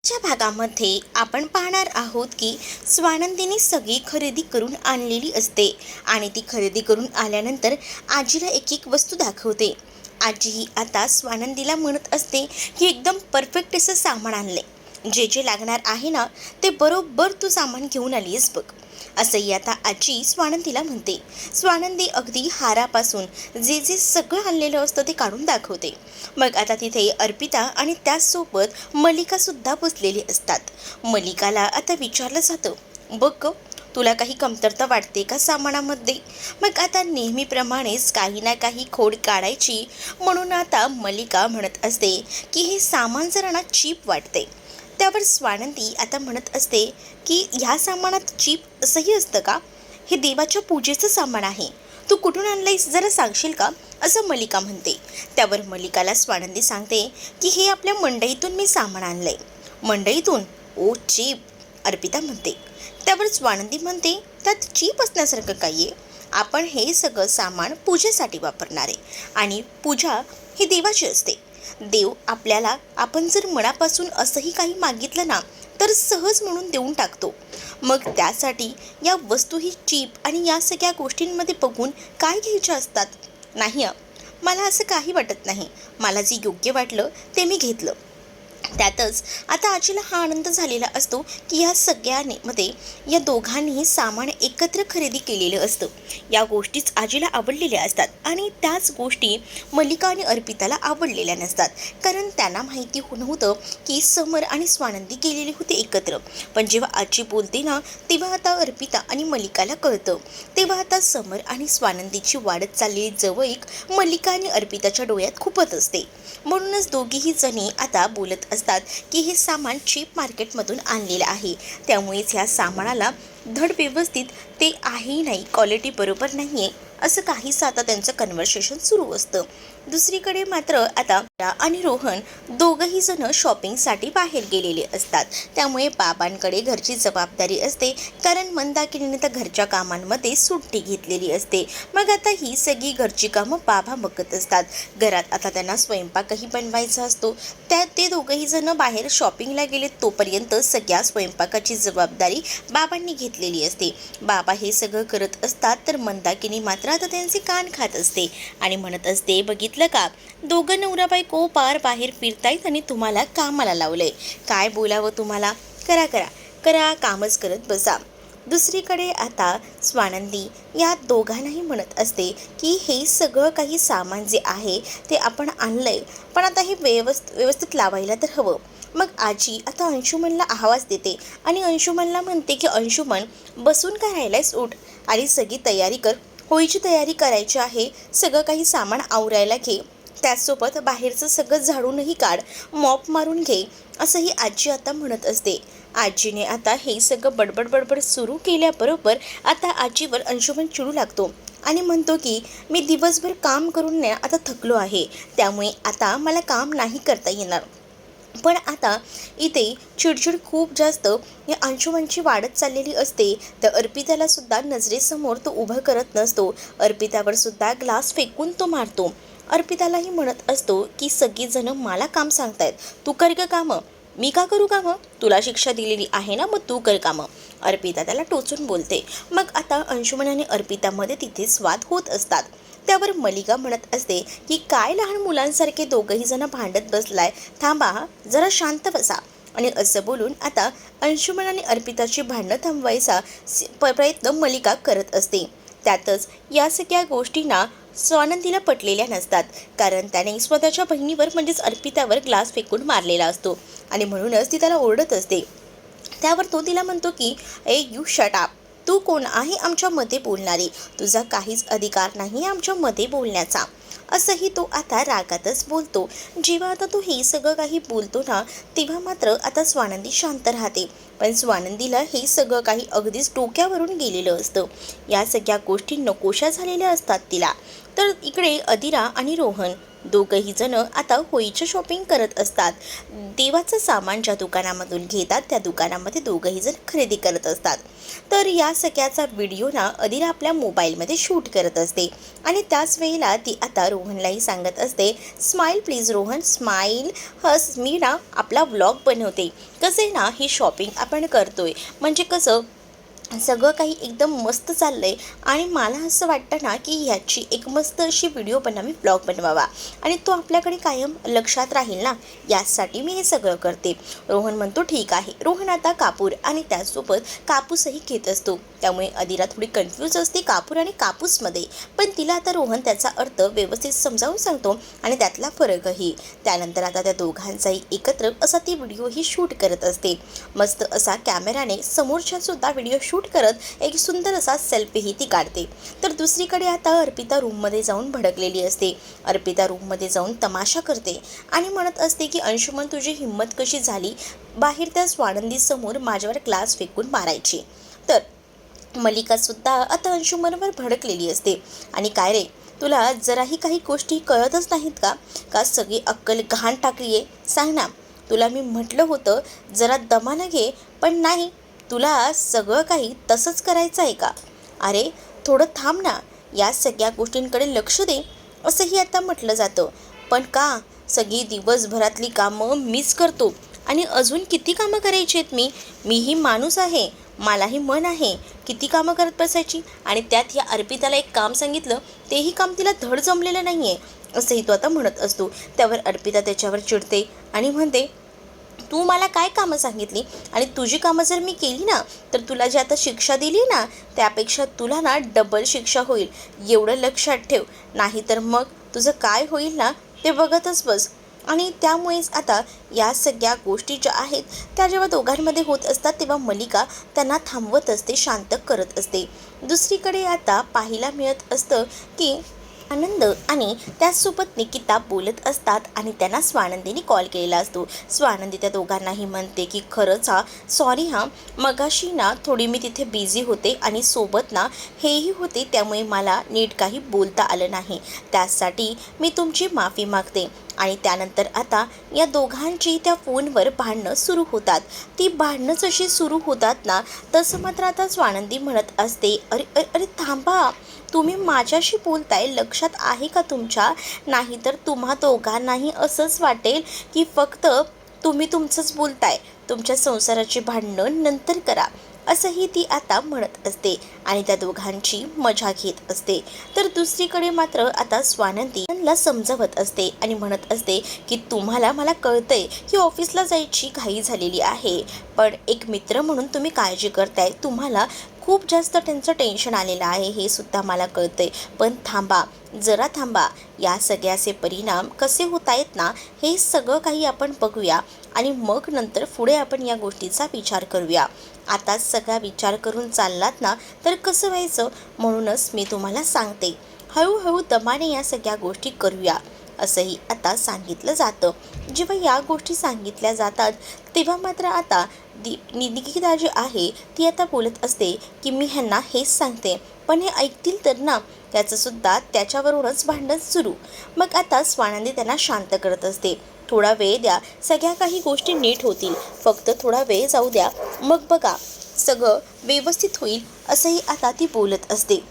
च्या भागामध्ये आपण पाहणार आहोत की स्वानंदीने सगळी खरेदी करून आणलेली असते आणि ती खरेदी करून आल्यानंतर आजीला एक एक वस्तू दाखवते. आजी ही आता स्वानंदीला म्हणत असते की एकदम परफेक्ट असं सामान आणले, जे जे लागणार आहे ना ते बरोबर तू सामान घेऊन आलीस बघ, असंही आता आजी स्वानंदीला म्हणते. स्वानंदी अगदी हारापासून जे जे सगळं आणलेलं असतं ते काढून दाखवते. मग आता तिथे अर्पिता आणि त्याचसोबत मलिका सुद्धा बसलेली असतात. मलिकाला आता विचारलं जातं, बघ ग, तुला काही कमतरता वाटते का सामानामध्ये? मग आता नेहमीप्रमाणेच काही ना काही खोड काढायची म्हणून आता मलिका म्हणत असते की हे सामान जरा ना चीप वाटते. त्यावर स्वानंदी आता म्हणत असते की ह्या सामानात चीप असंही असतं का? हे देवाच्या पूजेचं सामान आहे, तू कुठून आणलंयस जरा सांगशील का, असं मलिका म्हणते. त्यावर मलिकाला स्वानंदी सांगते की हे आपल्या मंडईतून मी सामान आणलंय. मंडईतून? ओ चीप, अर्पिता म्हणते. त्यावर स्वानंदी म्हणते, त्यात चीप असण्यासारखं काही आहे? आपण हे सगळं सामान पूजेसाठी वापरणार आहे आणि पूजा ही देवाची असते. देव आपल्याला आपण जर मनापासून असंही काही मागितलं ना तर सहज म्हणून देऊन टाकतो. मग त्यासाठी या वस्तू ही चीप आणि या सगळ्या गोष्टींमध्ये बघून काय घ्यायच्या असतात? नाही मला असं काही वाटत नाही. मला जे योग्य वाटलं ते मी घेतलं. त्यातच आता आजीला हा आनंद झालेला असतो की या सगळ्यांमध्ये या दोघांनीही सामान एकत्र खरेदी केलेलं असतं. या गोष्टीच आजीला आवडलेल्या असतात आणि त्याच गोष्टी मलिका आणि अर्पिताला आवडलेल्या नसतात, कारण त्यांना माहिती नव्हतं की समर आणि स्वानंदी गेलेले होते एकत्र. पण जेव्हा आजी बोलते ना तेव्हा आता अर्पिता आणि मलिकाला कळतं. तेव्हा आता समर आणि स्वानंदीची वाढत चाललेली जवळीक मलिका आणि अर्पिताच्या डोळ्यात खूपच असते. म्हणूनच दोघीही जणी आता बोलत असतात की हे सामान चीप मार्केटमधून आणलेलं आहे, त्यामुळेच ह्या सामानाला धड व्यवस्थित ते आहे नाही, क्वालिटी बरोबर नाही आहे, असं काहीसं आता त्यांचं कन्व्हर्सेशन सुरू असतं. दुसरीकडे मात्र आता आणि रोहन दोघंही जण शॉपिंगसाठी बाहेर गेलेले असतात. त्यामुळे बाबांकडे घरची जबाबदारी असते, कारण मंदाकिनीने तर घरच्या कामांमध्ये सुट्टी घेतलेली असते. मग आता ही सगळी घरची कामं बाबा बघत असतात. घरात आता त्यांना स्वयंपाकही बनवायचा असतो. ते दोघंही जण बाहेर शॉपिंगला गेले तोपर्यंत सगळ्या स्वयंपाकाची जबाबदारी बाबांनी घेतलेली असते. बाबा हे सगळं करत असतात तर मंदाकिनी मात्र आता त्यांचे कान खात असते आणि म्हणत असते, बघितलं का, दोघं नवरा बायको पार बाहेर फिरतायत आणि तुम्हाला कामाला लावलंय. काय बोलावं तुम्हाला, करा करा करा, कामच करत बसा. दुसरीकडे आता स्वानंदी या दोघांनाही म्हणत असते की हे सगळं काही सामान जे आहे ते आपण आणलंय, पण आता हे व्यवस्थित लावायला तर हवं. मग आजी आता अंशुमनला आवाज देते आणि अंशुमनला म्हणते की अंशुमन, बसून काय राहिलायस, उठ आणि सगळी तयारी कर, होळीची तयारी करायची आहे, सगळं काही सामान आवरायला घे, त्याचसोबत बाहेरचं सगळं झाडूनही काढ, मॉप मारून घे, असंही आजी आता म्हणत असते. आजीने आता हे सगळं बडबड सुरू केल्याबरोबर आता आजीवर अंशुमन चिडू लागतो आणि म्हणतो की मी दिवसभर काम करून आता थकलो आहे, त्यामुळे आता मला काम नाही करता येणार. पण आता इथे चिडचिड खूप जास्त या अंशुमनची वाढत चाललेली असते. तर अर्पिताला सुद्धा नजरेसमोर तो उभं करत नसतो. अर्पितावर सुद्धा ग्लास फेकून तो मारतो. अर्पितालाही म्हणत असतो की सगळीजणं मला काम सांगतायत, तू कर ग कामं, मी का करू कामं, तुला शिक्षा दिलेली आहे ना, मग तू कर कामं, अर्पिता त्याला टोचून बोलते. मग आता अंशुमन आणि अर्पितामध्ये तिथे वाद होत असतात. त्यावर मलिका म्हणत असते की काय लहान मुलांसारखे दोघंही जण भांडत बसलाय, थांबा जरा शांत बसा. आणि असं बोलून आता अंशुमन आणि अर्पिताची भांडणं थांबवायचा प्रयत्न मलिका करत असते. त्यातच या सगळ्या गोष्टींना स्वानंदीला पटलेल्या नसतात, कारण त्याने स्वतःच्या बहिणीवर म्हणजेच अर्पितावर ग्लास फेकून मारलेला असतो आणि म्हणूनच ती त्याला ओरडत असते. त्यावर तो तिला म्हणतो की ए यू शट अप, तू कोण आहे आमच्यामध्ये बोलणारी, तुझा काहीच अधिकार नाही आमच्यामध्ये बोलण्याचा, असंही तो आता रागातच बोलतो. जेव्हा आता तो हे सगळं काही बोलतो ना तेव्हा मात्र आता स्वानंदी शांत राहते, पण स्वानंदीला हे सगळं काही अगदीच डोक्यावरून गेलेलं असतं. या सगळ्या गोष्टी नकोशा झालेल्या असतात तिला. तर इकडे अदिरा आणि रोहन दोघंही जण आता होळीचं शॉपिंग करत असतात. देवाचं सामान ज्या दुकानामधून घेतात त्या दुकानामध्ये दोघंही जण खरेदी करत असतात. तर या सगळ्याचा व्हिडिओ ना अदिल आपल्या मोबाईलमध्ये शूट करत असते आणि त्याच वेळेला ती आता रोहनलाही सांगत असते, स्माईल प्लीज रोहन, स्माईल हस, मी ना आपला व्लॉग बनवते. कसं आहे ना, ही शॉपिंग आपण करतोय म्हणजे कसं सगळं काही एकदम मस्त चाललं आहे आणि मला असं वाटतं ना की ह्याची एक मस्त अशी व्हिडिओ बनवावी, ब्लॉग बनवावा आणि तो आपल्याकडे कायम लक्षात राहील ना, यासाठी मी हे सगळं करते. रोहन म्हणतो ठीक आहे. रोहन आता कापूर आणि त्याचसोबत कापूसही घेत असतो. त्यामुळे अदिला थोडी कन्फ्यूज असते कापूर आणि कापूसमध्ये, पण तिला आता रोहन त्याचा अर्थ व्यवस्थित समजावून सांगतो आणि त्यातला फरकही. त्यानंतर आता त्या दोघांचाही एकत्र असा ती व्हिडिओही शूट करत असते. मस्त असा कॅमेराने समोरच्या सुद्धा व्हिडिओ शूट करत एक सुंदर असा सेल्फीही ती काढते. तर दुसरीकडे आता अर्पिता रूममध्ये जाऊन भडकलेली असते. अर्पिता रूममध्ये जाऊन तमाशा करते आणि म्हणत असते की अंशुमन, तुझी हिंमत कशी झाली बाहेर त्या स्वानंदी समोर माझ्यावर ग्लास फेकून मारायची. तर मलिकासुद्धा आता अंशुमनवर भडकलेली असते आणि काय रे, तुला जराही काही गोष्टी कळतच नाहीत का? का सगळी अक्कल घाण टाकली आहे? सांग ना. तुला मी म्हटलं होतं जरा दमानं घे, पण नाही, तुला सगळं काही तसंच करायचं आहे का? अरे थोडं थांब ना, या सगळ्या गोष्टींकडे लक्ष दे, असंही आता म्हटलं जातं. पण का? सगळी दिवसभरातली कामं मीच करतो आणि अजून किती कामं करायची आहेत? मीही माणूस आहे, मलाही मन आहे. किती कामं करत बसायची? आणि त्यात या अर्पिताला एक काम सांगितलं, तेही काम तिला धड जमलेलं नाही आहे, असंही तो आता म्हणत असतो. त्यावर अर्पिता त्याच्यावर चिडते आणि म्हणते, तू मला काय कामं सांगितली आणि तुझी कामं जर मी केली ना तर तुला जी आता शिक्षा दिली ना त्यापेक्षा तुला ना डबल शिक्षा होईल, एवढं लक्षात ठेव. नाही तर मग तुझं काय होईल ना ते बघतच बस. आणि त्यामुळेच आता या सगळ्या गोष्टी ज्या आहेत त्या जेव्हा दोघांमध्ये होत असतात तेव्हा मलिका त्यांना थांबवत असते, शांत करत असते. दुसरीकडे आता पाहायला मिळत असतं की आनंद आणि त्याचसोबत निकिता बोलत असतात आणि त्यांना स्वानंदीने कॉल केलेला असतो. स्वानंदी त्या दोघांनाही म्हणते की खरंच सॉरी मगाशी ना थोडी मी तिथे बिझी होते आणि सोबत ना हेही होते, त्यामुळे मला नीट काही बोलता आलं नाही, त्यासाठी मी तुमची माफी मागते. आणि त्यानंतर आता या दोघांची त्या फोनवर भांडणं सुरू होतात. ती भांडणं जशी सुरू होतात ना तसं मात्र आता स्वानंदी म्हणत असते, अरे अरे अरे थांबा, तुम्ही माझ्याशी बोलताय, लक्षात आहे का तुमच्या? नाहीतर तुम्हा दोघांनाही असंच वाटेल की फक्त तुम्ही तुमचंच बोलताय, तुमच्या संसाराची भांडणं नंतर करा, असंही ती आता म्हणत असते आणि त्या दोघांची मजा घेत असते. तर दुसरीकडे मात्र आता स्वानंदी ला समजावत असते आणि म्हणत असते की तुम्हाला, मला कळतंय की ऑफिसला जायची घाई झालेली आहे, पण एक मित्र म्हणून तुम्ही काळजी करताय, तुम्हाला खूप जास्त त्यांचं टेन्शन आलेलं आहे हे सुद्धा मला कळतंय, पण थांबा, जरा थांबा, या सगळ्याचे परिणाम कसे होत आहेत ना हे सगळं काही आपण बघूया आणि मग नंतर पुढे आपण या गोष्टीचा विचार करूया. आता सगळा विचार करून चाललात ना तर कसं व्हायचं, म्हणूनच मी तुम्हाला सांगते, हळूहळू दमाने या सगळ्या गोष्टी करूया, असंही आता सांगितलं जातं. जेव्हा या गोष्टी सांगितल्या जातात तेव्हा मात्र आता निकिता जी आहे ती आता बोलत असते की मी ह्यांना हेच सांगते, पण हे ऐकतील तर ना, त्याचंसुद्धा त्याच्यावरूनच भांडण सुरू. मग आता स्वानंदी त्यांना शांत करत असते, थोडा वेळ द्या, सगळ्या काही गोष्टी नीट होतील, फक्त थोडा वेळ जाऊ द्या, मग बघा सगळं व्यवस्थित होईल, असंही आता ती बोलत असते.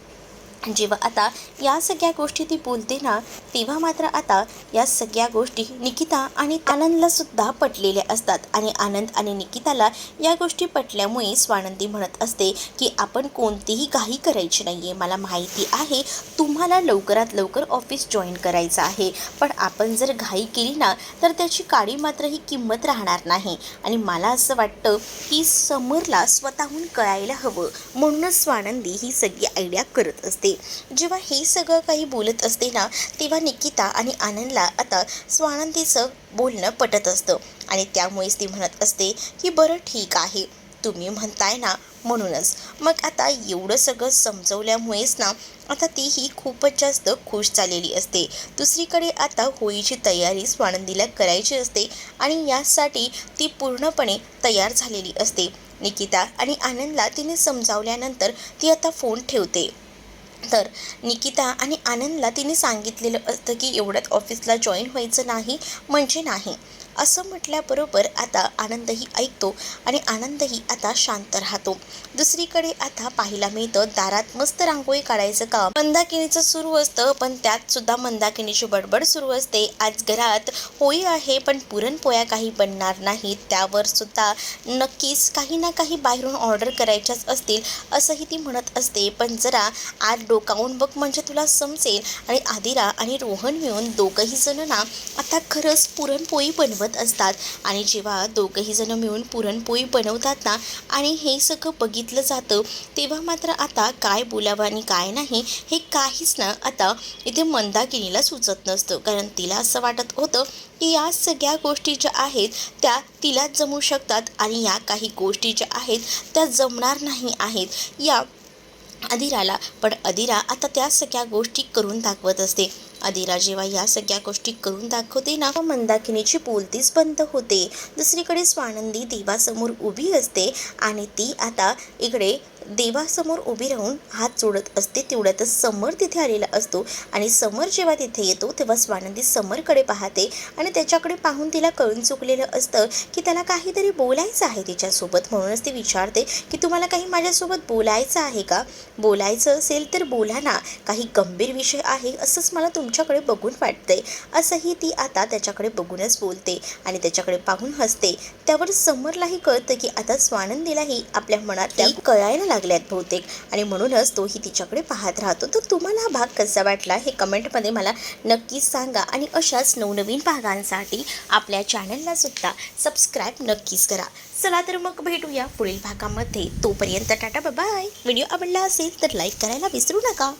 जेव्हा आता या सगळ्या गोष्टी ती बोलते ना तेव्हा मात्र आता या सगळ्या गोष्टी निकिता आणि आनंदला सुद्धा पटलेल्या असतात आणि आनंद आणि निकिताला या गोष्टी पटल्यामुळे स्वानंदी म्हणत असते की आपण कोणतीही घाई करायची नाही आहे, मला माहिती आहे तुम्हाला लवकरात लवकर ऑफिस जॉईन करायचं आहे, पण आपण जर घाई केली ना तर त्याची काडी मात्र ही किंमत राहणार नाही आणि मला असं वाटतं की समरला स्वतःहून कळायला हवं, म्हणूनच स्वानंदी ही सगळी आयडिया करत असते. जेव्हा हे सगळं काही बोलत असते ना तेव्हा निकिता आणि आनंदला आता स्वानंदीचं बोलणं पटत असतं आणि त्यामुळेच ती म्हणत असते की बरं ठीक आहे, तुम्ही म्हणताय ना म्हणूनच. मग आता एवढं सगळं समजवल्यामुळेच ना आता तीही खूपच जास्त खुश झालेली असते. दुसरीकडे आता होळीची तयारी स्वानंदीला करायची असते आणि यासाठी ती पूर्णपणे तयार झालेली असते. निकिता आणि आनंदला तिने समजावल्यानंतर ती आता फोन ठेवते तर निकिता आणि आनंदला तिने सांगितलेलं असतं की एवढ्यात ऑफिसला जॉईन व्हायचं नाही म्हणजे नाही. असं म्हटल्याबरोबर आता आनंदही ऐकतो आणि आनंदही आता शांत राहतो. दुसरीकडे आता पाहायला मिळतं दारात मस्त रांगोळी काढायचं काम मंदाकिनीचं सुरू असतं. पण त्यात सुद्धा मंदाकिनीची बडबड सुरू असते. आज घरात होळी आहे पण पुरणपोळ्या काही बनणार नाहीत. त्यावर सुद्धा नक्कीच काही ना काही बाहेरून ऑर्डर करायच्याच असतील असंही ती म्हणत असते. पण जरा आज डोकावून बघ म्हणजे तुला समजेल. आणि आदिरा आणि रोहन मिळून दोघंही जण ना आता खरंच पुरणपोळी बनवत असतात. आणि जेव्हा दोघंही जण मिळून पुरणपोळी बनवतात ना आणि हे सगळं बघितलं जातं तेव्हा मात्र आता काय बोलावं आणि काय नाही हे काहीच ना आता इथे मंदाकिनीला सुचत नसतं. कारण तिला असं वाटत होतं की या सगळ्या गोष्टी ज्या आहेत त्या तिलाच जमू शकतात आणि या काही गोष्टी ज्या आहेत त्या जमणार नाही आहेत या अदिराला. पण अदिरा आता त्या सगळ्या गोष्टी करून दाखवत असते. अदिरा जेव्हा या सगळ्या गोष्टी करून दाखवते ना मंदाकिनीची बोलतीच बंद होते. दुसरीकडे स्वानंदी देवासमोर उभी असते आणि ती आता इकडे देवासमोर उभी राहून हात जोडत असते. तेवढ्यातच समर तिथे आलेला असतो आणि समर जेव्हा तिथे येतो तेव्हा स्वानंदी समरकडे पाहते आणि त्याच्याकडे पाहून तिला कळून चुकलेलं असतं की त्याला काहीतरी बोलायचं आहे तिच्यासोबत. म्हणूनच ती विचारते की तुम्हाला काही माझ्यासोबत बोलायचं आहे का? बोलायचं असेल तर बोला ना, काही गंभीर विषय आहे असंच मला तुमच्याकडे बघून वाटतंय. असंही ती आता त्याच्याकडे बघूनच बोलते आणि त्याच्याकडे पाहून हसते. त्यावर समरलाही कळतं की आता स्वानंदीलाही आपल्या मनात त्या कळायला लागल्यात बहुतेक आणि म्हणूनच तोही तिच्याकडे पाहत राहतो. तर तुम्हाला हा भाग कसा वाटला हे कमेंटमध्ये मला नक्कीच सांगा आणि अशाच नवनवीन भागांसाठी आपल्या चॅनलला सुद्धा सबस्क्राईब नक्कीच करा. चला तर मग भेटूया पुढील भागामध्ये. तोपर्यंत टाटा बाय. व्हिडिओ आवडला असेल तर लाईक करायला विसरू नका.